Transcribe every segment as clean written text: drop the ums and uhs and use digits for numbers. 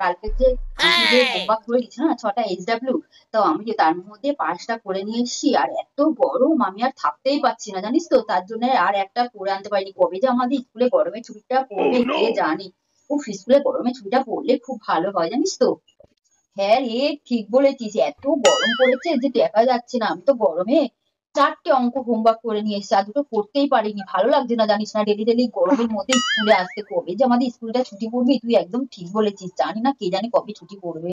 কালকে যে হোমওয়ার্ক করে দিচ্ছে না 6টা SW, তো আমি যে তার মধ্যে 5টা করে নিয়ে এসেছি, আর এত গরম আমি আর থাকতেই পারছি না জানিস তো, তার জন্য আর একটা করে আনতে পারিনি। কবে যে আমাদের স্কুলে গরমের ছুটিটা পড়বে কে জানে। স্কুলে গরমের ছুটিটা পড়লে খুব ভালো হয় জানিস তো। হ্যাঁ রে, ঠিক বলেছিস, এত গরম পড়েছে যে দেখা যাচ্ছে না। আমি তো গরমে 4টে অঙ্ক হোমওয়ার্ক করে নিয়ে এসেছি, আর দুটো করতেই পারিনি। ভালো লাগছে না জানিস না, ডেলি ডেলি গরমের মধ্যে স্কুলে আসতে। কবে যে আমাদের স্কুলটা ছুটি পড়বে, তুই একদম ঠিক বলেছিস, জানি না কে জানে কবে ছুটি পড়বে।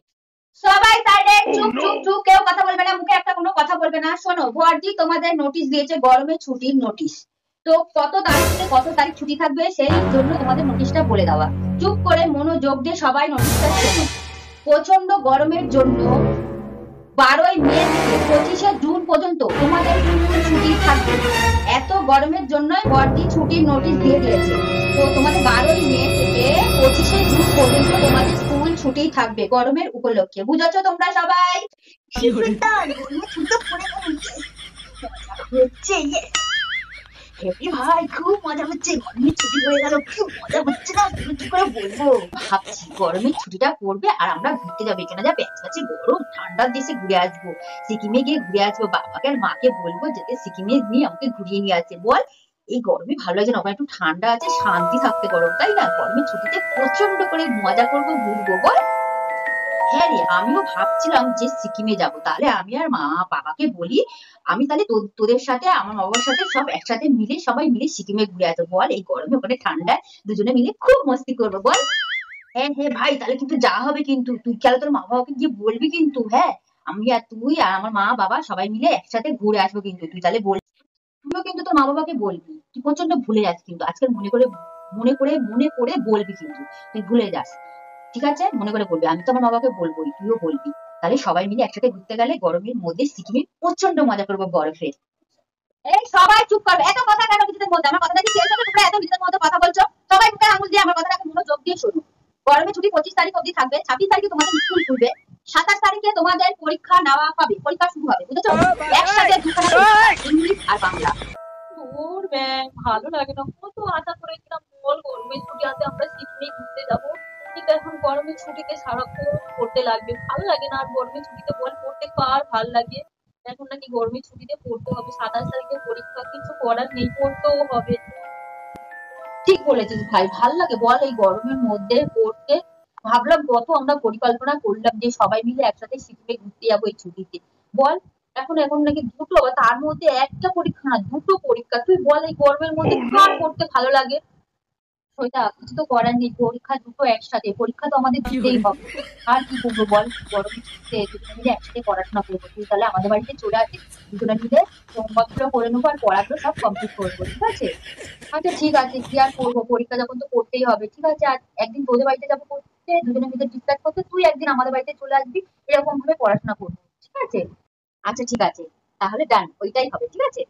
সবাই সাইলেন্ট, চুপ চুপ চুপ, কেউ কথা বলবে না, মুখে একটা কোনো কথা বলবে না। শোনো, ভোয়ারজি তোমাদের নোটিশ দিয়েছে, গরমের ছুটির নোটিশ। তো কত তারিখ থেকে কত তারিখ ছুটি থাকবে সেই জন্য তোমাদের নোটিশটা বলে দেওয়া। চুপ করে মনোযোগ দিয়ে সবাই নোটিশটা শোনো। প্রচন্ড গরমের জন্য 12ই মে থেকে 25শে জুন পর্যন্ত তোমাদের স্কুল ছুটি থাকবে। এত গরমের জন্য বর্দি ছুটির নোটিশ দিয়ে দিয়েছে। তো তোমাদের 12ই মে থেকে 25শে জুন পর্যন্ত তোমাদের স্কুল ছুটি থাকবে গরমের উপলক্ষে। বুঝেছো তোমরা সবাই? হচ্ছে ভাই, খুব মজা হচ্ছে, গরমের ছুটি পড়ে গেল, খুব মজা হচ্ছে না, কি করে বলবো। ভাবছি গরমের ছুটিটা পড়বে আর আমরা ঘুরতে যাবো, এখানে যা প্যাচপ্যাচে গরম, ঠান্ডার দেশে ঘুরে আসবো। সিকিমে গিয়ে ঘুরে আসবো, বাবাকে আর মাকে বলবো যাতে সিকিমে নিয়ে আমাকে ঘুরিয়ে নিয়ে আসে। বল, এই গরমে ভালো লাগে না, ওখানে একটু ঠান্ডা আছে, শান্তি থাকতে গরম, তাই না? গরমের ছুটিতে প্রচন্ড করে মজা করবো, ঘুরবো। বল। হ্যাঁ রে, আমিও ভাবছিলাম যে সিকিমে যাব। তাহলে আমি আর মা বাবাকে বলি, আমি তাহলে তোদের সাথে আমার মা বাবার সাথে সব একসাথে মিলে সবাই মিলে সিকিমে ঘুরে আসবো। বল, এই গরমে ওখানে ঠান্ডায় দুজনে মিলে খুব মস্তি করবো। বল। হ্যাঁ হ্যাঁ ভাই, তাহলে কিন্তু যাওয়া হবে, কিন্তু তুই খেয়াল তোর মা বাবাকে গিয়ে বলবি কিন্তু। হ্যাঁ, আমি আর তুই আর আমার মা বাবা সবাই মিলে একসাথে ঘুরে আসবো, কিন্তু তুই তাহলে বল। তুইও কিন্তু তোর মা বাবাকে বলবি, তুই প্রচন্ড ভুলে যাস কিন্তু আজকাল, মনে করে বলবি কিন্তু, তুই ভুলে যাস। ঠিক আছে, মনে করে বলবি, আমি তো আমার বাবাকে বলবোই, তুইও বলবি। তাহলে সবাই মিলে একসাথে ঘুরতে গেলে গরমের মধ্যে সিকিমে প্রচন্ড মজা করবো বরফে। এই সবাই চুপ করবে, এত কথা কেন নিজেদের মধ্যে? আমার কথাটা কি শেষ হবে? তোমরা এত নিজেদের মধ্যে কথা বলছো। সবাই মুখে আঙুল দিয়ে আমার কথাটাকে মনোযোগ দিয়ে শোনো। গরমের ছুটি 25 তারিখ অবধি থাকবে, 26 তারিখে তোমাদের স্কুল খুলবে, 27 তারিখে তোমাদের পরীক্ষা নেওয়া হবে, পরীক্ষা শুরু হবে। বুঝেছো? একসাথে দুখানা পরীক্ষা, ইংলিশ আর বাংলা। দূর ব্যাং, ভালো লাগে না। কত আশা করেছিলাম বল গরমের ছুটি আছে আমরা সিকিমে ঘুরতে যাবো, কিন্তু এখন গরমের ছুটিতে সারাক্ষণ পড়তে লাগবে, ভালো লাগে না। আর গরমের ছুটিতে বল পড়তে কার ভাল লাগে? এখন নাকি গরমের ছুটিতে পড়তে হবে, 27 তারিখে পরীক্ষা, কিছু করার নেই, পড়তেও হবে। ঠিক বলেছিস ভাই, ভাল লাগে বল এই গরমের মধ্যে পড়তে। ভাবলাম কত আমরা পরিকল্পনা করলাম যে সবাই মিলে একসাথে সিকিমে ঘুরতে যাবো এই ছুটিতে। বল, এখন নাকি দুটো, তার মধ্যে একটা পরীক্ষা না, দুটো পরীক্ষা। তুই বল, এই গরমের মধ্যে কার পড়তে ভালো লাগে? সেটা কিছু তো করার নেই, পরীক্ষা দুটো একসাথে, পরীক্ষা তো আমাদের দিতেই হবে। আর কি করবো বল, গরমের ছুটিতে দুজনে মিলে একসাথে পড়াশোনা করবো। তুই তাহলে আমাদের বাড়িতে চলে আসিস, দুজনে মিলে হোমওয়ার্ক গুলো করে নেবো আর পড়াগুলো সব কমপ্লিট করবো, ঠিক আছে? আচ্ছা ঠিক আছে, কি আর করবো, পরীক্ষা যখন তো করতেই হবে। ঠিক আছে, আজ একদিন তোদের বাড়িতে যাবো করতে, দুজনে মিলে ডিসকাস করতে, তুই একদিন আমাদের বাড়িতে চলে আসবি, এরকম ভাবে পড়াশোনা করবো। ঠিক আছে? আচ্ছা ঠিক আছে, তাহলে ডান, ওইটাই হবে। ঠিক আছে।